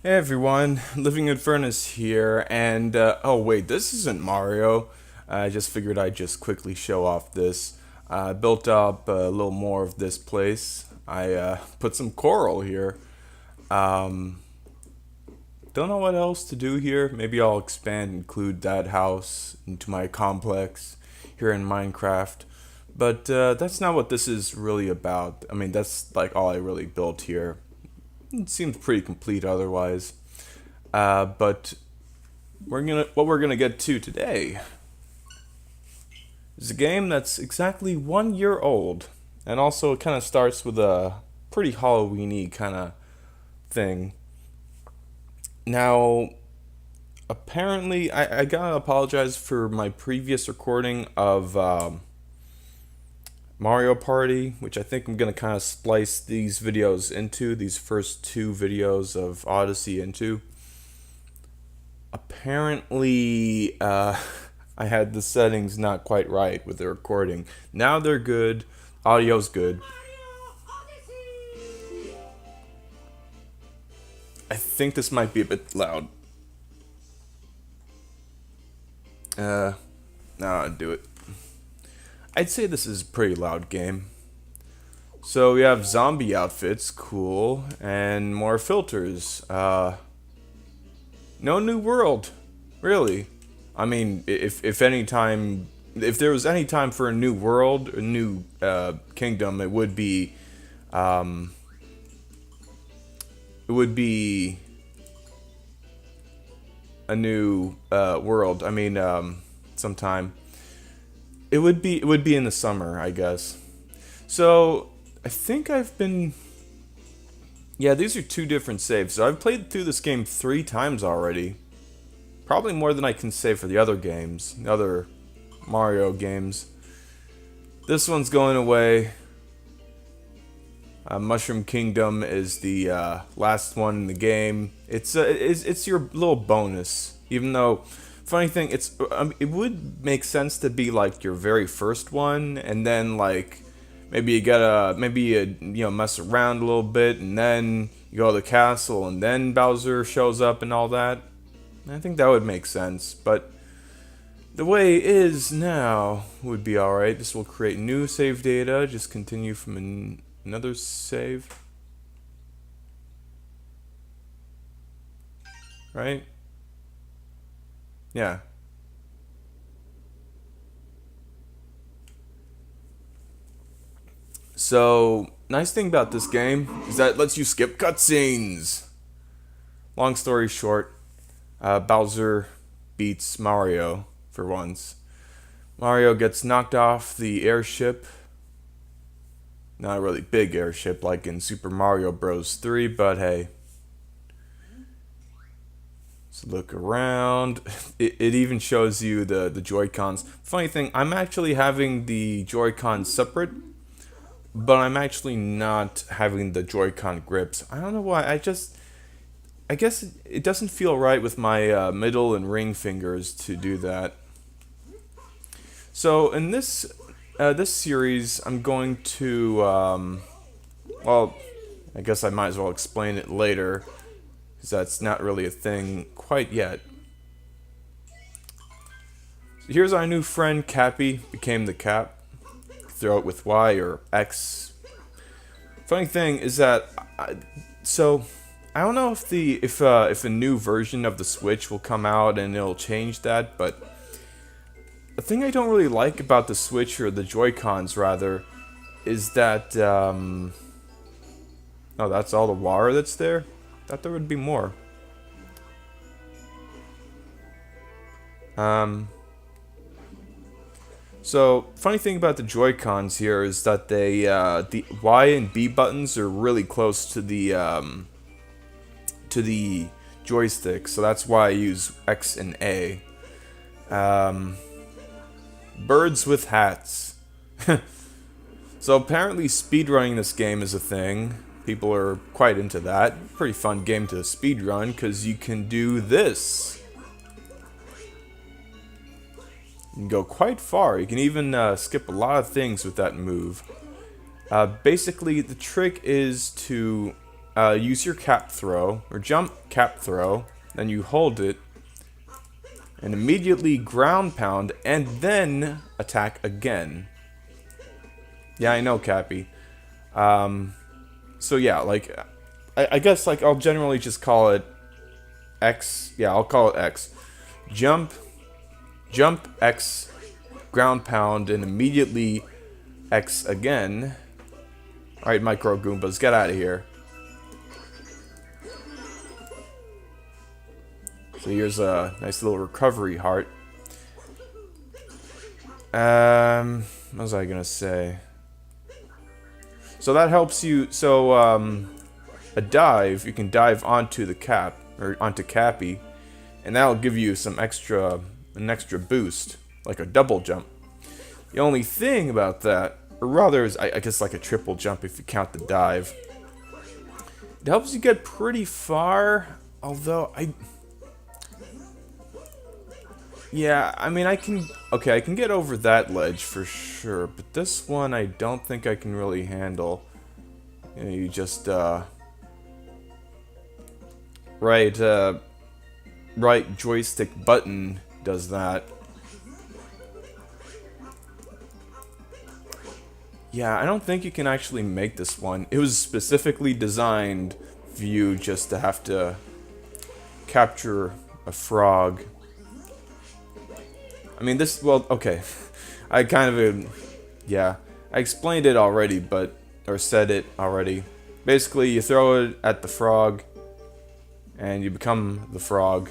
Hey everyone, Living in Furnace here, and oh wait, this isn't Mario. I just figured I'd just quickly show off this. I built up a little more of this place. I put some coral here. Um, don't know what else to do here. Maybe I'll expand, include that house into my complex here in Minecraft. But that's not what this is really about. I mean, that's like all I really built here. It seems pretty complete otherwise. But what we're gonna get to today is a game that's exactly 1 year old, and also it kind of starts with a pretty Halloweeny kind of thing. Now, apparently, I gotta apologize for my previous recording of Mario Party, which I think I'm gonna kind of splice these videos into these first two videos of Odyssey into. Apparently, I had the settings not quite right with the recording. Now they're good. Audio's good. I think this might be a bit loud. No, I'd do it. I'd say this is a pretty loud game. So we have zombie outfits, cool, and more filters. No new world, really. I mean, if there was any time for a new world, a new kingdom, um, it would be a new world. I mean, sometime it would be in the summer, I guess. So I think I've been. Yeah, these are two different saves. So I've played through this game 3 times already. Probably more than I can say for the other games, the other Mario games. This one's going away. Mushroom Kingdom is the last one in the game. It's your little bonus. Even though, funny thing, it would make sense to be like your very first one, and then like maybe you mess around a little bit, and then you go to the castle, and then Bowser shows up and all that. I think that would make sense, but the way it is now would be alright. This will create new save data, just continue from another save. Right? Yeah. So, nice thing about this game is that it lets you skip cutscenes. Long story short, Bowser beats Mario for once. Mario gets knocked off the airship. Not a really big airship like in Super Mario Bros. 3, but hey. Let's look around. It even shows you the Joy-Cons. Funny thing, I'm actually having the Joy-Cons separate, but I'm actually not having the Joy-Con grips. I don't know why. I guess it doesn't feel right with my middle and ring fingers to do that. So in this series, I'm going to well, I guess I might as well explain it later, because that's not really a thing quite yet. So here's our new friend Cappy, became the Cap. Throw it with Y or X. Funny thing is that I don't know if a new version of the Switch will come out and it'll change that, but the thing I don't really like about the Switch, or the Joy-Cons rather, is that oh, that's all the water that's there? Thought there would be more. So funny thing about the Joy-Cons here is that the Y and B buttons are really close to the joystick, so that's why I use X and A. Birds with hats. So apparently speedrunning this game is a thing. People are quite into that. Pretty fun game to speedrun, because you can do this. You can go quite far. You can even skip a lot of things with that move. Basically, the trick is to use your cap throw, or jump cap throw, then you hold it, and immediately ground pound, and then attack again. Yeah, I know, Cappy. So yeah, like, I guess, like, I'll generally just call it X. Yeah, I'll call it X. Jump, X, ground pound, and immediately X again. Alright, Micro Goombas, get out of here. So here's a nice little recovery heart. What was I gonna say? So that helps you. So a dive, you can dive onto the cap or onto Cappy, and that'll give you an extra boost, like a double jump. The only thing about that, or rather, is I guess like a triple jump if you count the dive. It helps you get pretty far, although yeah, I mean, I can get over that ledge for sure, but this one I don't think I can really handle. You know, you just, right joystick button does that. Yeah, I don't think you can actually make this one. It was specifically designed for you just to have to capture a frog. I mean, this, well, okay. I kind of, yeah. I explained it already, or said it already. Basically, you throw it at the frog, and you become the frog.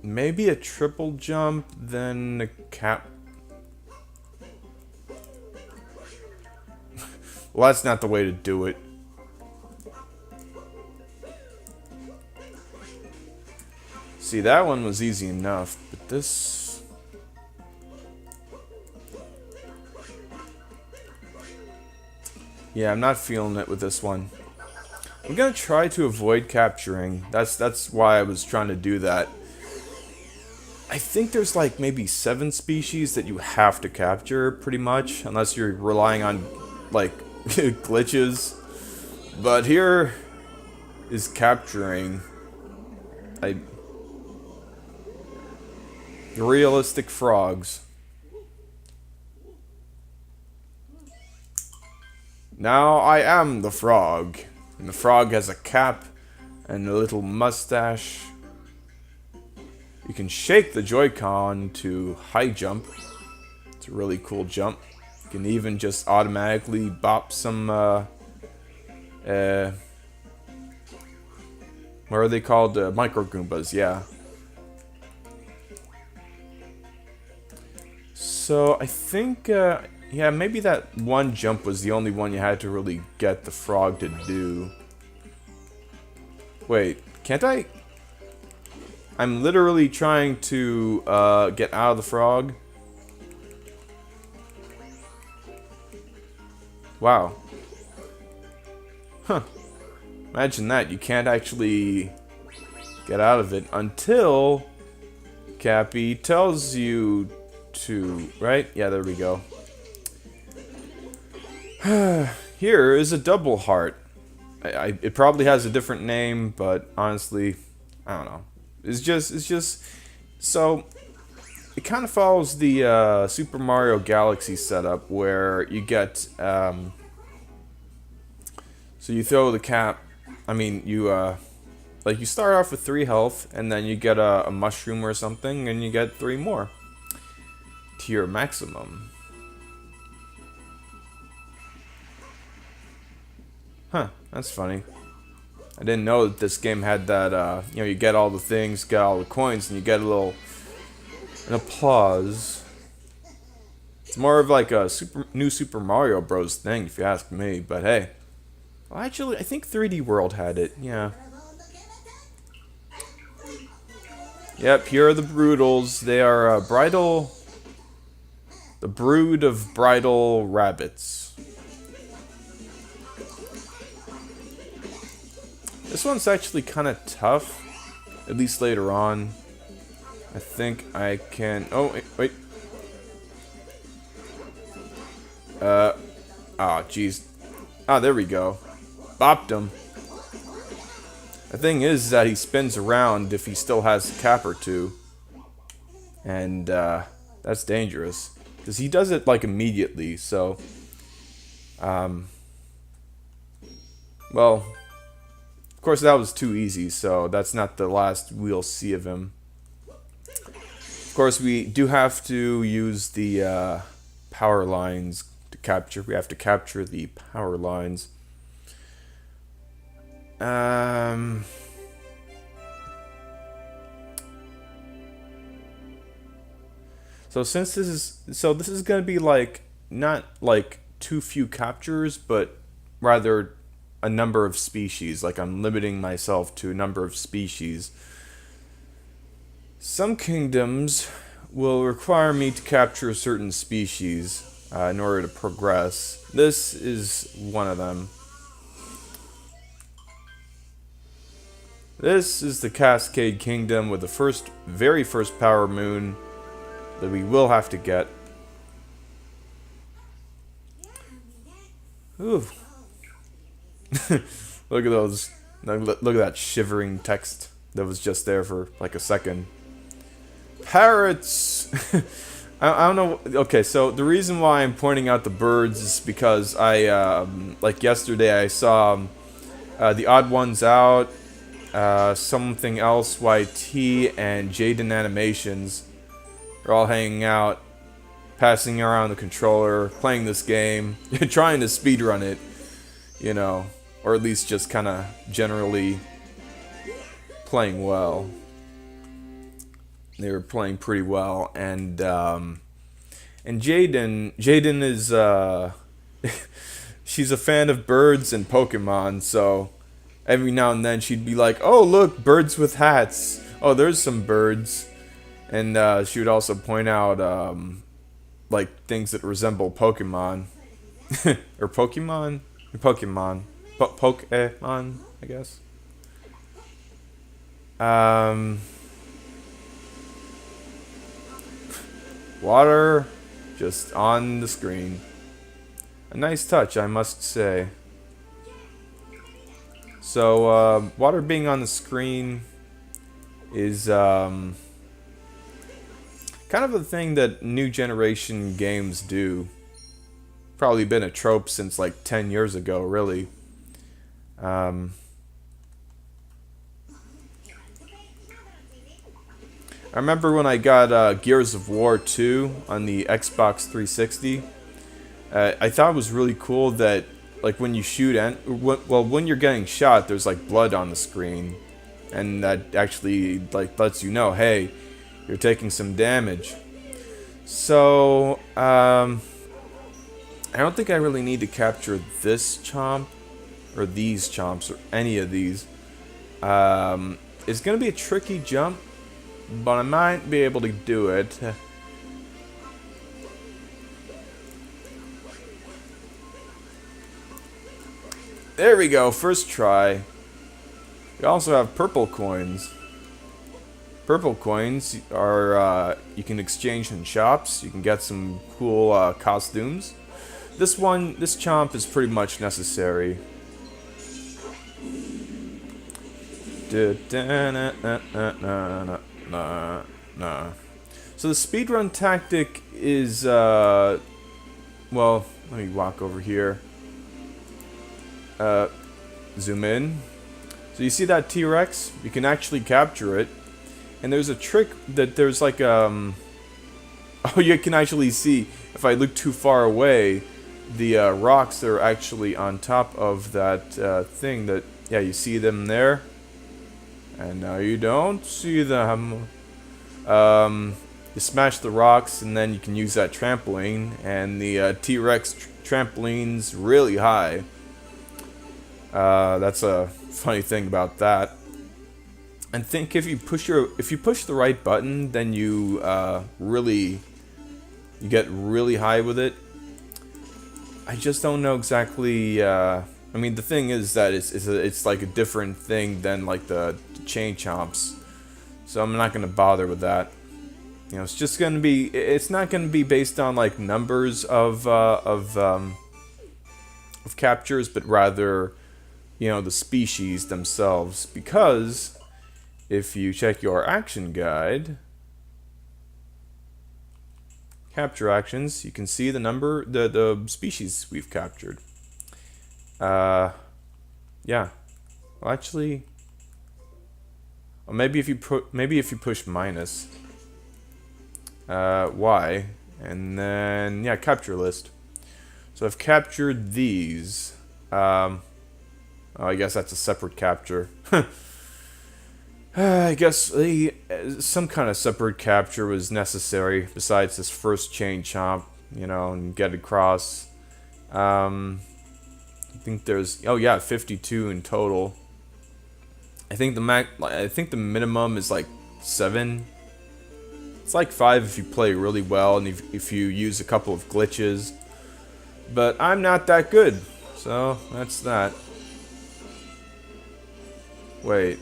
Maybe a triple jump, then a cap. Well, that's not the way to do it. See, that one was easy enough, but this... Yeah, I'm not feeling it with this one. I'm gonna try to avoid capturing. That's why I was trying to do that. I think there's like maybe 7 species that you have to capture, pretty much, unless you're relying on, like, glitches. But here is capturing... realistic frogs. Now I am the frog. And the frog has a cap and a little mustache. You can shake the Joy-Con to high jump. It's a really cool jump. You can even just automatically bop some, what are they called? Micro Goombas, yeah. So, I think, yeah, maybe that one jump was the only one you had to really get the frog to do. Wait, can't I? I'm literally trying to, get out of the frog. Wow. Huh. Imagine that, you can't actually get out of it until Cappy tells you to, right? Yeah, there we go. Here is a double heart. It probably has a different name, but honestly, I don't know. It's just so it kind of follows the Super Mario Galaxy setup where you get so you throw the cap. I mean, you like you start off with 3 health, and then you get a mushroom or something, and you get 3 more to your maximum. Huh, that's funny. I didn't know that this game had that, you know, you get all the things, get all the coins, and you get an applause. It's more of like a new Super Mario Bros. Thing, if you ask me, but hey. Well, actually, I think 3D World had it, yeah. Yep, here are the Broodals. They are, the brood of bridal rabbits. This one's actually kind of tough, at least later on. I think I can... Oh, wait. Ah, jeez. Ah, there we go. Bopped him. The thing is that he spins around if he still has a cap or two. And that's dangerous. Because he does it like immediately, so... well, of course that was too easy, so that's not the last we'll see of him. Of course, we do have to use the power lines to capture. We have to capture the power lines. So since this is gonna be like not like too few captures, but rather a number of species. Like I'm limiting myself to a number of species. Some kingdoms will require me to capture a certain species in order to progress. This is one of them. This is the Cascade Kingdom with the very first power moon that we will have to get. Ooh. Look at those. Look at that shivering text that was just there for like a second. Parrots! I don't know. Okay, so the reason why I'm pointing out the birds is because like yesterday I saw the Odd Ones Out, something else YT, and Jaden Animations are all hanging out, passing around the controller, playing this game, trying to speedrun it, you know, or at least just kind of generally playing well. They were playing pretty well, and Jaden is she's a fan of birds and Pokemon, so every now and then she'd be like, "Oh, look, birds with hats. Oh, there's some birds," and she would also point out like things that resemble Pokemon or Pokemon, Pokemon, I guess. Water just on the screen. A nice touch, I must say. So, water being on the screen is kind of a thing that new generation games do. Probably been a trope since like 10 years ago, really. I remember when I got Gears of War 2 on the Xbox 360. I thought it was really cool that, like, when you shoot when you're getting shot, there's like blood on the screen, and that actually like lets you know, hey, you're taking some damage. So I don't think I really need to capture this chomp or these chomps or any of these. It's gonna be a tricky jump, but I might be able to do it. There we go, first try. We also have purple coins. Purple coins are, you can exchange in shops. You can get some cool costumes. This chomp is pretty much necessary. So the speedrun tactic is, well, let me walk over here. Zoom in. So you see that T-Rex? You can actually capture it. And there's a trick that there's like, oh, you can actually see, if I look too far away, the rocks that are actually on top of that thing that, yeah, you see them there. And now you don't see them. You smash the rocks, and then you can use that trampoline, and the T-Rex trampoline's really high. That's a funny thing about that. I think if you push the right button, then you get really high with it. I just don't know exactly. I mean, the thing is that it's like a different thing than like the chain chomps, so I'm not gonna bother with that. You know, it's just gonna be. It's not gonna be based on like numbers of of captures, but rather, the species themselves. Because if you check your action guide, capture actions, you can see the number, the species we've captured. Yeah. Well, actually, or maybe if you push minus Y, and then yeah, capture list. So I've captured these. Oh, I guess that's a separate capture. I guess some kind of separate capture was necessary besides this first chain chomp, and get across. I think there's 52 in total. I think the minimum is like 7. It's like 5 if you play really well and if you use a couple of glitches. But I'm not that good, so that's that. Wait.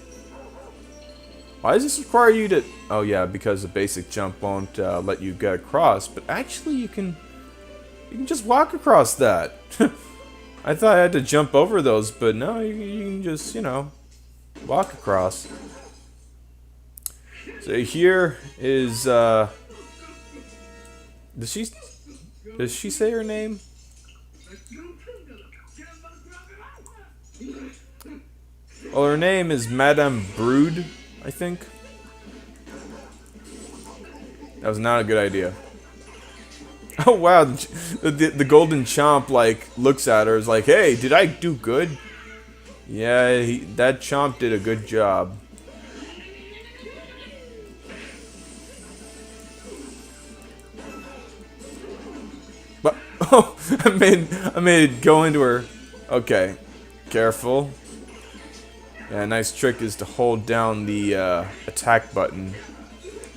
Why does this require you to... Oh yeah, because the basic jump won't let you get across. But actually you can just walk across that. I thought I had to jump over those, but no, you can just, walk across. So here is, does she say her name? Well, her name is Madame Brood, I think. That was not a good idea. Oh wow, the golden chomp looks at her, is like, hey, did I do good? Yeah, that chomp did a good job. But oh, I made it go into her. Okay, careful. Yeah, nice trick is to hold down the attack button,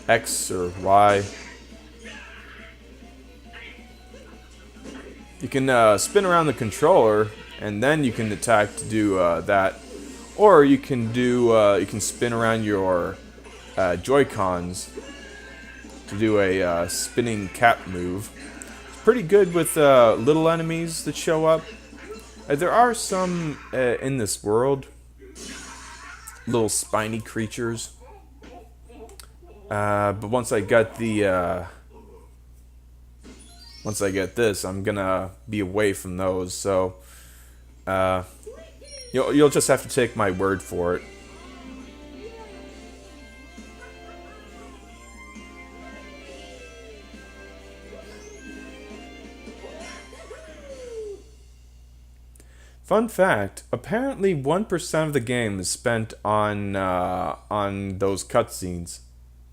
X or Y. You can spin around the controller, and then you can attack to do that, or you can spin around your Joy-Cons to do a spinning cap move. It's pretty good with little enemies that show up. There are some in this world, little spiny creatures. But once I get this, I'm gonna be away from those. So you'll just have to take my word for it. Fun fact: apparently, 1% of the game is spent on those cutscenes.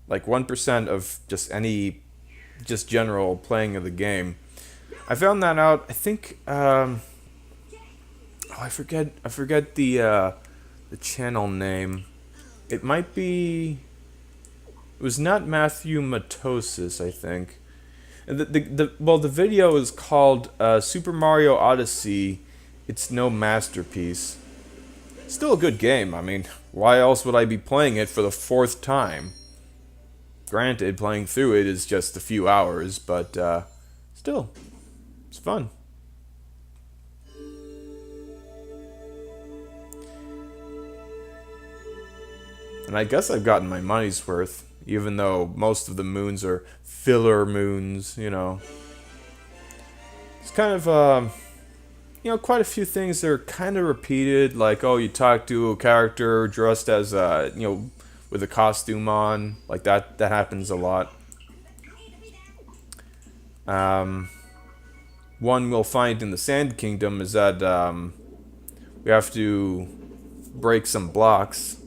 Like 1% of just general playing of the game. I found that out. I think. I forget the channel name. It might be. It was not Matthew Matosis, I think. And the video is called Super Mario Odyssey. It's no masterpiece. Still a good game. I mean, why else would I be playing it for the 4th time? Granted, playing through it is just a few hours, but still, it's fun. And I guess I've gotten my money's worth, even though most of the moons are filler moons, It's kind of, quite a few things that are kind of repeated, like, oh, you talk to a character dressed as, with a costume on, like that happens a lot. One we'll find in the Sand Kingdom is that we have to break some blocks.